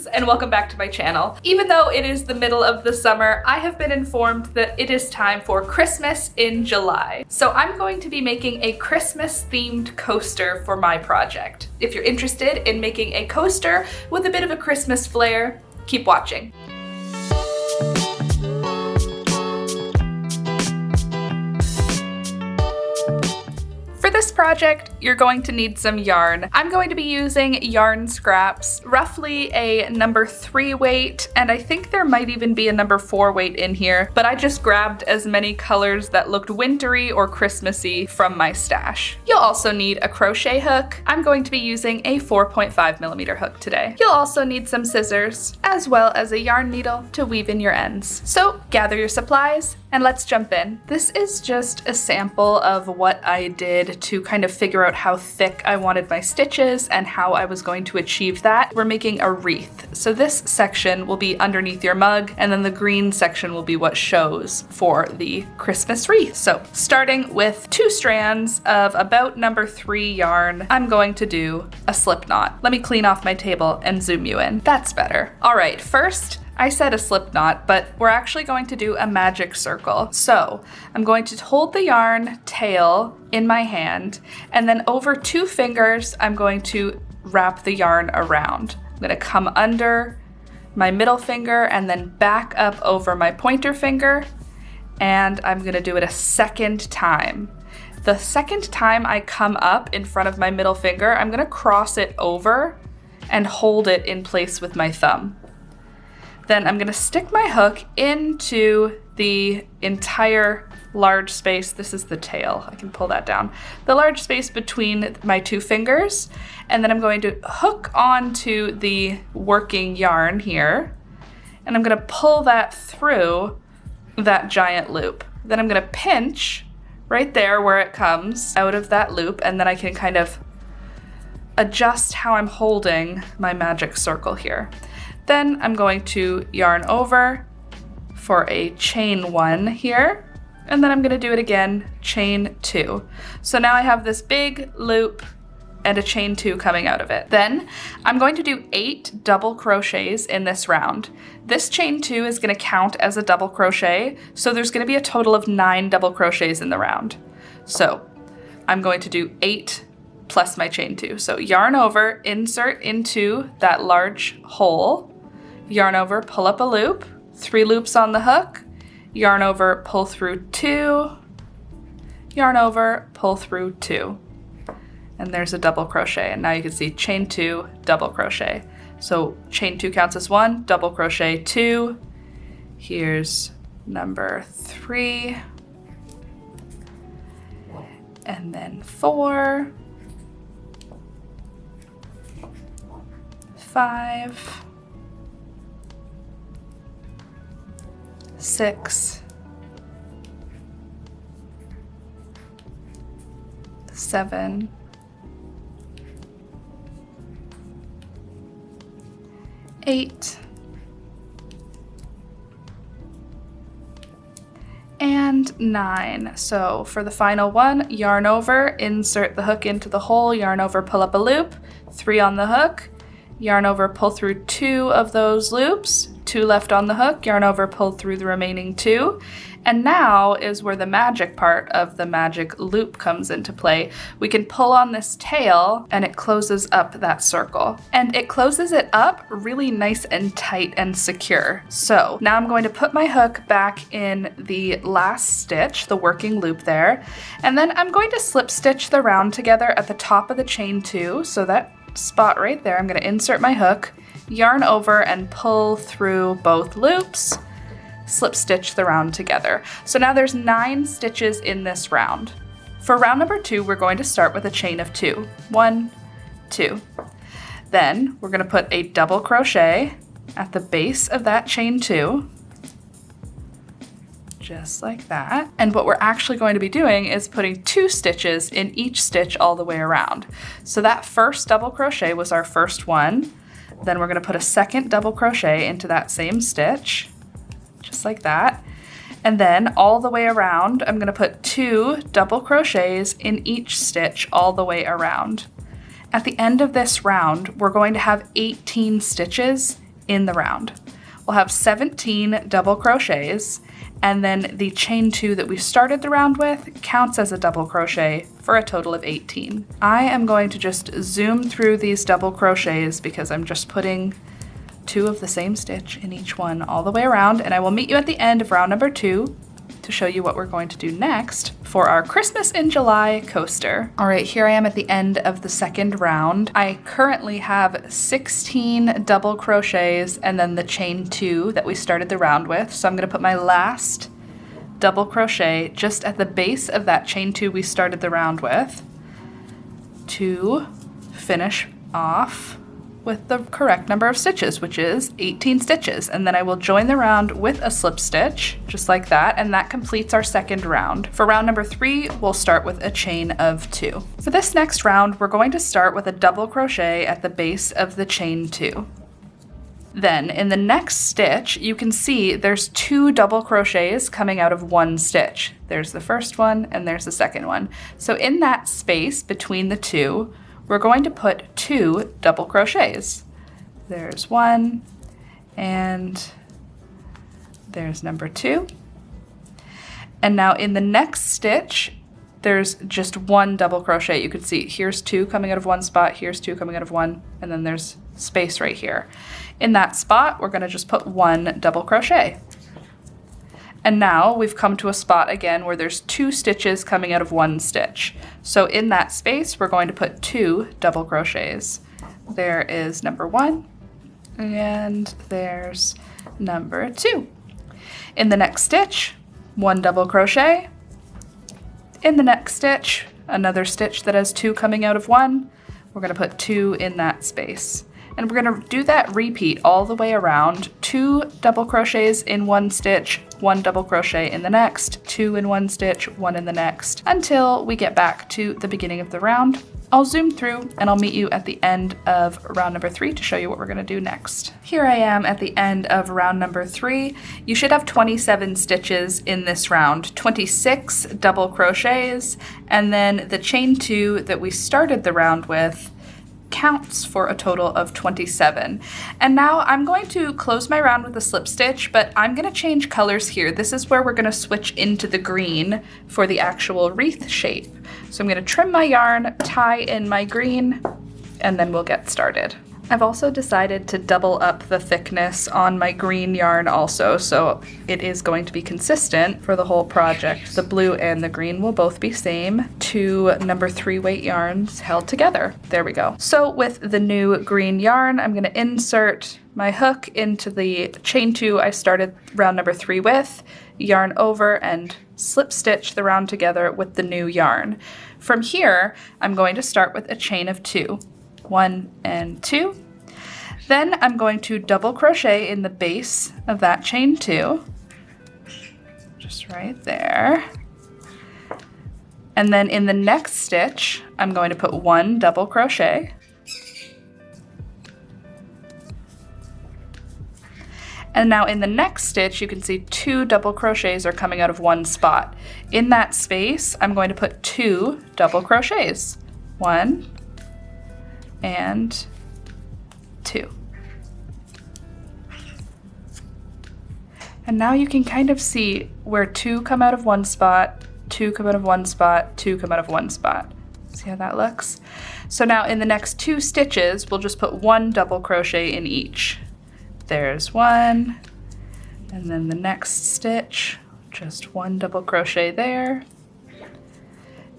friends, and welcome back to my channel. Even though it is the middle of the summer, I have been informed that it is time for Christmas in July. So I'm going to be making a Christmas themed coaster for my project. If you're interested in making a coaster with a bit of a Christmas flair, keep watching. For this project, you're going to need some yarn. I'm going to be using yarn scraps, roughly a number 3 weight, and I think there might even be a number 4 weight in here, but I just grabbed as many colors that looked wintry or Christmassy from my stash. You'll also need a crochet hook. I'm going to be using a 4.5mm hook today. You'll also need some scissors, as well as a yarn needle to weave in your ends. So gather your supplies, and let's jump in. This is just a sample of what I did to kind of figure out how thick I wanted my stitches and how I was going to achieve that. We're making a wreath. So this section will be underneath your mug, and then the green section will be what shows for the Christmas wreath. So starting with 2 strands of about number 3 yarn, I'm going to do a slip knot. Let me clean off my table and zoom you in. That's better. All right, first, I said a slip knot, but we're actually going to do a magic circle. So I'm going to hold the yarn tail in my hand, and then over 2 fingers, I'm going to wrap the yarn around. I'm going to come under my middle finger and then back up over my pointer finger, and I'm going to do it a second time. The second time I come up in front of my middle finger, I'm going to cross it over and hold it in place with my thumb. Then I'm gonna stick my hook into the entire large space. This is the tail, I can pull that down. The large space between my 2 fingers, and then I'm going to hook onto the working yarn here, and I'm gonna pull that through that giant loop. Then I'm gonna pinch right there where it comes out of that loop, and then I can kind of adjust how I'm holding my magic circle here. Then I'm going to yarn over for a chain 1 here, and then I'm going to do it again, chain 2. So now I have this big loop and a chain 2 coming out of it. Then I'm going to do 8 double crochets in this round. This chain 2 is going to count as a double crochet, so there's going to be a total of 9 double crochets in the round. So I'm going to do 8 plus my chain 2. So yarn over, insert into that large hole, yarn over, pull up a loop, 3 loops on the hook, yarn over, pull through 2, yarn over, pull through 2. And there's a double crochet, and now you can see chain 2, double crochet. So chain 2 counts as 1, double crochet 2, here's number 3, and then 4, 5, 6, 7, 8, and 9. So for the final one, yarn over, insert the hook into the hole, yarn over, pull up a loop, 3 on the hook, yarn over, pull through 2 of those loops, 2 left on the hook, yarn over, pull through the remaining 2. And now is where the magic part of the magic loop comes into play. We can pull on this tail and it closes up that circle. And it closes it up really nice and tight and secure. So now I'm going to put my hook back in the last stitch, the working loop there. And then I'm going to slip stitch the round together at the top of the chain 2. So that spot right there, I'm going to insert my hook, yarn over and pull through both loops, slip stitch the round together. So now there's 9 stitches in this round. For round number 2, we're going to start with a chain of 2. 1, 2. Then we're going to put a double crochet at the base of that chain 2, just like that. And what we're actually going to be doing is putting 2 stitches in each stitch all the way around. So that first double crochet was our first one. Then we're going to put a second double crochet into that same stitch, just like that. And then all the way around, I'm going to put 2 double crochets in each stitch all the way around. At the end of this round, we're going to have 18 stitches in the round. We'll have 17 double crochets, and then the chain 2 that we started the round with counts as a double crochet for a total of 18. I am going to just zoom through these double crochets because I'm just putting 2 of the same stitch in each one all the way around, and I will meet you at the end of round number 2 to show you what we're going to do next for our Christmas in July coaster. All right, here I am at the end of the second round. I currently have 16 double crochets and then the chain 2 that we started the round with. So I'm gonna put my last double crochet just at the base of that chain 2 we started the round with to finish off with the correct number of stitches, which is 18 stitches. And then I will join the round with a slip stitch, just like that, and that completes our second round. For round number 3, we'll start with a chain of 2. For this next round, we're going to start with a double crochet at the base of the chain 2. Then in the next stitch, you can see there's 2 double crochets coming out of 1 stitch. There's the first one and there's the second one. So in that space between the 2, we're going to put 2 double crochets. There's 1, and there's number 2. And now in the next stitch, there's just 1 double crochet. You can see here's 2 coming out of 1 spot, here's 2 coming out of 1, and then there's space right here. In that spot, we're gonna just put 1 double crochet. And now we've come to a spot again where there's 2 stitches coming out of 1 stitch. So in that space, we're going to put 2 double crochets. There is number 1, and there's number 2. In the next stitch, 1 double crochet. In the next stitch, another stitch that has 2 coming out of 1. We're gonna put 2 in that space. And we're gonna do that repeat all the way around. 2 double crochets in 1 stitch, 1 double crochet in the next, 2 in 1 stitch, 1 in the next, until we get back to the beginning of the round. I'll zoom through and I'll meet you at the end of round number 3 to show you what we're gonna do next. Here I am at the end of round number 3. You should have 27 stitches in this round, 26 double crochets, and then the chain 2 that we started the round with counts for a total of 27. And now I'm going to close my round with a slip stitch, but I'm gonna change colors here. This is where we're gonna switch into the green for the actual wreath shape. So I'm gonna trim my yarn, tie in my green, and then we'll get started. I've also decided to double up the thickness on my green yarn also, so it is going to be consistent for the whole project. The blue and the green will both be same. 2 number 3 weight yarns held together. There we go. So with the new green yarn, I'm gonna insert my hook into the chain 2 I started round number 3 with, yarn over and slip stitch the round together with the new yarn. From here, I'm going to start with a chain of 2. 1 and 2. Then I'm going to double crochet in the base of that chain 2, just right there. And then in the next stitch, I'm going to put 1 double crochet. And now in the next stitch, you can see 2 double crochets are coming out of 1 spot. In that space, I'm going to put 2 double crochets. 1 and 2. And now you can kind of see where 2 come out of 1 spot, 2 come out of 1 spot, 2 come out of 1 spot. See how that looks? So now in the next 2 stitches, we'll just put 1 double crochet in each. There's 1, and then the next stitch, just 1 double crochet there.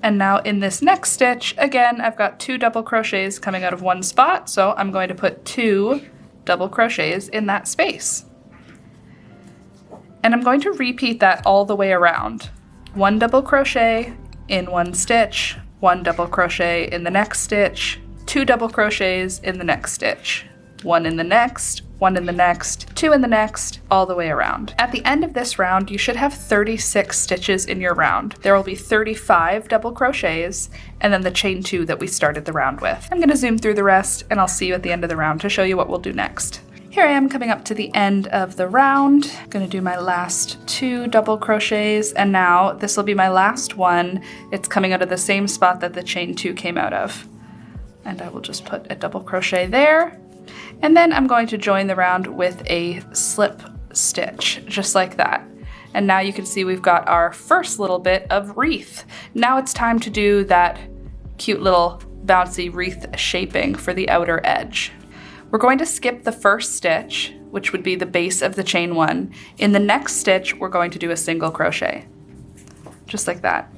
And now in this next stitch, again, I've got 2 double crochets coming out of 1 spot, so I'm going to put 2 double crochets in that space. And I'm going to repeat that all the way around. 1 double crochet in 1 stitch, 1 double crochet in the next stitch, 2 double crochets in the next stitch, 1 in the next, 1 in the next, 2 in the next, all the way around. At the end of this round, you should have 36 stitches in your round. There will be 35 double crochets, and then the chain 2 that we started the round with. I'm gonna zoom through the rest, and I'll see you at the end of the round to show you what we'll do next. Here I am coming up to the end of the round. I'm gonna do my last 2 double crochets, and now this will be my last one. It's coming out of the same spot that the chain 2 came out of. And I will just put a double crochet there. And then I'm going to join the round with a slip stitch, just like that. And now you can see we've got our first little bit of wreath. Now it's time to do that cute little bouncy wreath shaping for the outer edge. We're going to skip the first stitch, which would be the base of the chain one. In the next stitch, we're going to do a single crochet, just like that.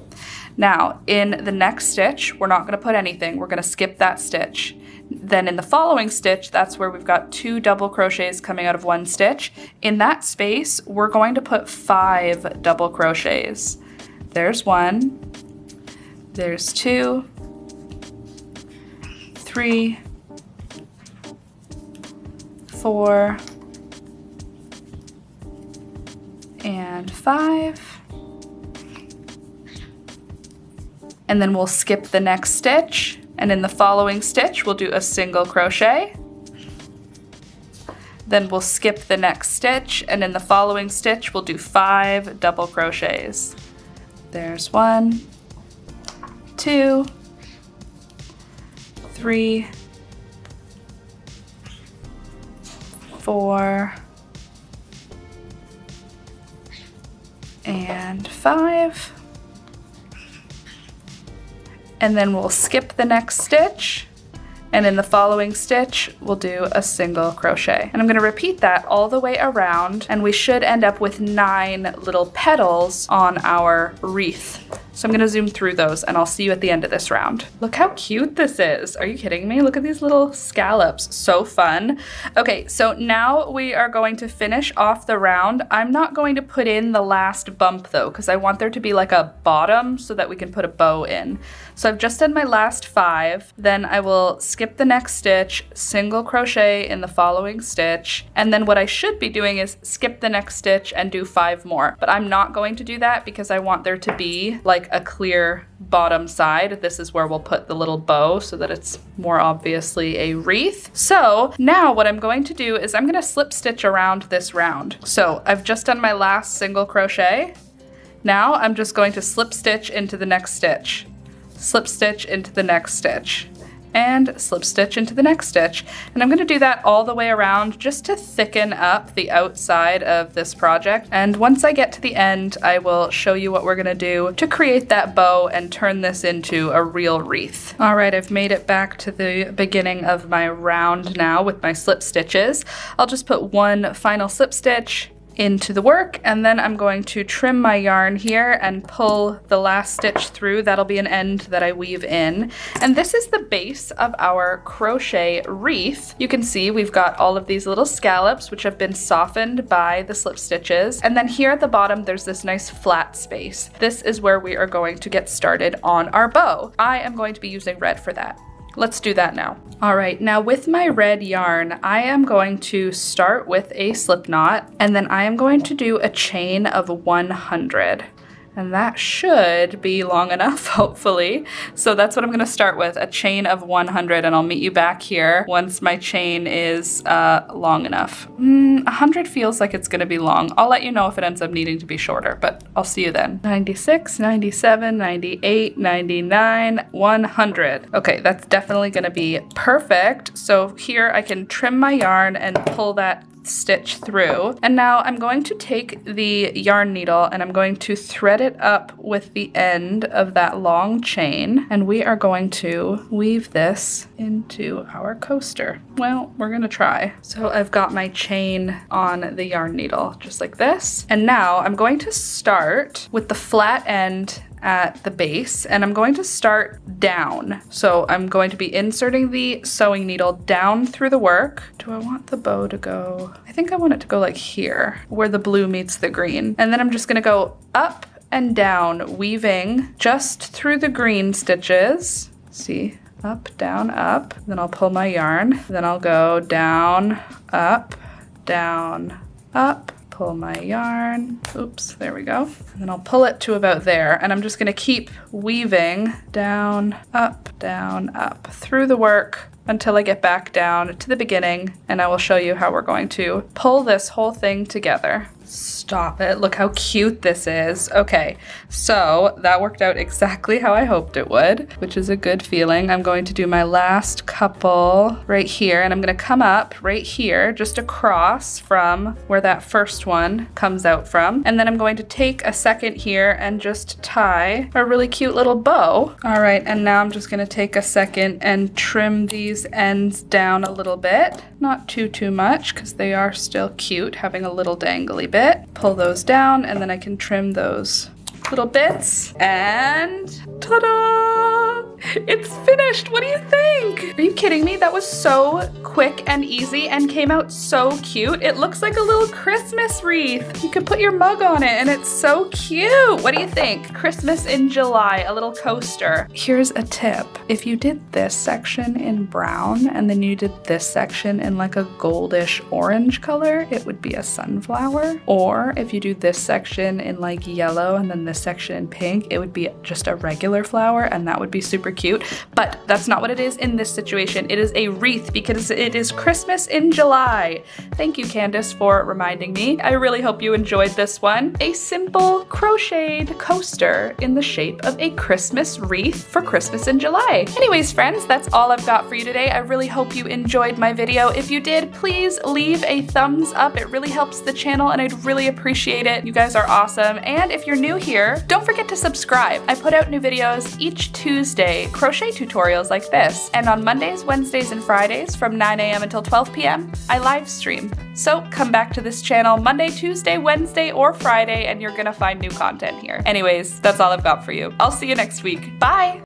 Now, in the next stitch, we're not gonna put anything. We're gonna skip that stitch. Then in the following stitch, that's where we've got 2 double crochets coming out of 1 stitch. In that space, we're going to put 5 double crochets. There's 1, there's 2, 3, 4, and 5. And then we'll skip the next stitch, and in the following stitch we'll do a single crochet. Then we'll skip the next stitch, and in the following stitch we'll do 5 double crochets. There's 1, 2, 3, 4, and 5. And then we'll skip the next stitch, and in the following stitch we'll do a single crochet. And I'm going to repeat that all the way around, and we should end up with 9 little petals on our wreath. So I'm going to zoom through those, and I'll see you at the end of this round. Look how cute this is. Are you kidding me? Look at these little scallops. So fun. Okay, so now we are going to finish off the round. I'm not going to put in the last bump though, because I want there to be like a bottom so that we can put a bow in. So I've just done my last 5. Then I will skip the next stitch, single crochet in the following stitch, and then what I should be doing is skip the next stitch and do 5 more. But I'm not going to do that because I want there to be like a clear bottom side. This is where we'll put the little bow so that it's more obviously a wreath. So now what I'm going to do is I'm going to slip stitch around this round. So I've just done my last single crochet. Now I'm just going to slip stitch into the next stitch, slip stitch into the next stitch, and slip stitch into the next stitch. And I'm going to do that all the way around just to thicken up the outside of this project. And once I get to the end, I will show you what we're going to do to create that bow and turn this into a real wreath. All right, I've made it back to the beginning of my round now with my slip stitches. I'll just put 1 final slip stitch into the work, and then I'm going to trim my yarn here and pull the last stitch through. That'll be an end that I weave in. And this is the base of our crochet wreath. You can see we've got all of these little scallops which have been softened by the slip stitches. And then here at the bottom there's this nice flat space. This is where we are going to get started on our bow. I am going to be using red for that. Let's do that now. All right, now with my red yarn, I am going to start with a slip knot, and then I am going to do a chain of 100. And that should be long enough, hopefully. So that's what I'm gonna start with, a chain of 100, and I'll meet you back here once my chain is long enough. 100 feels like it's gonna be long. I'll let you know if it ends up needing to be shorter, but I'll see you then. 96, 97, 98, 99, 100. Okay, that's definitely gonna be perfect. So here I can trim my yarn and pull that stitch through. And now I'm going to take the yarn needle and I'm going to thread it up with the end of that long chain, and we are going to weave this into our coaster. Well, we're gonna try. So I've got my chain on the yarn needle just like this, and now I'm going to start with the flat end at the base, and I'm going to start down. So I'm going to be inserting the sewing needle down through the work. Do I want the bow to go? I think I want it to go like here, where the blue meets the green. And then I'm just gonna go up and down, weaving just through the green stitches. See, up, down, up. Then I'll pull my yarn. Then I'll go down, up, pull my yarn. Oops, there we go. And then I'll pull it to about there. And I'm just gonna keep weaving down, up, through the work, until I get back down to the beginning, and I will show you how we're going to pull this whole thing together. Stop it. Look how cute this is. Okay, so that worked out exactly how I hoped it would, which is a good feeling. I'm going to do my last couple right here, and I'm going to come up right here, just across from where that first one comes out from. And then I'm going to take a second here and just tie a really cute little bow. All right, and now I'm just going to take a second and trim these ends down a little bit. Not too much, because they are still cute, having a little dangly bit. Pull those down, and then I can trim those little bits, and ta-da! It's finished. What do you think? Are you kidding me? That was so quick and easy and came out so cute. It looks like a little Christmas wreath. You could put your mug on it and it's so cute. What do you think? Christmas in July, a little coaster. Here's a tip. If you did this section in brown and then you did this section in like a goldish orange color, it would be a sunflower. Or if you do this section in like yellow and then this section in pink, it would be just a regular flower, and that would be super cute. But that's not what it is in this situation. It is a wreath because it is Christmas in July. Thank you, Candace, for reminding me. I really hope you enjoyed this one. A simple crocheted coaster in the shape of a Christmas wreath for Christmas in July. Anyways, friends, that's all I've got for you today. I really hope you enjoyed my video. If you did, please leave a thumbs up. It really helps the channel and I'd really appreciate it. You guys are awesome. And if you're new here, don't forget to subscribe. I put out new videos each Tuesday, crochet tutorials like this. And on Mondays, Wednesdays, and Fridays from 9 a.m. until 12 p.m., I live stream. So come back to this channel Monday, Tuesday, Wednesday, or Friday, and you're gonna find new content here. Anyways, that's all I've got for you. I'll see you next week. Bye!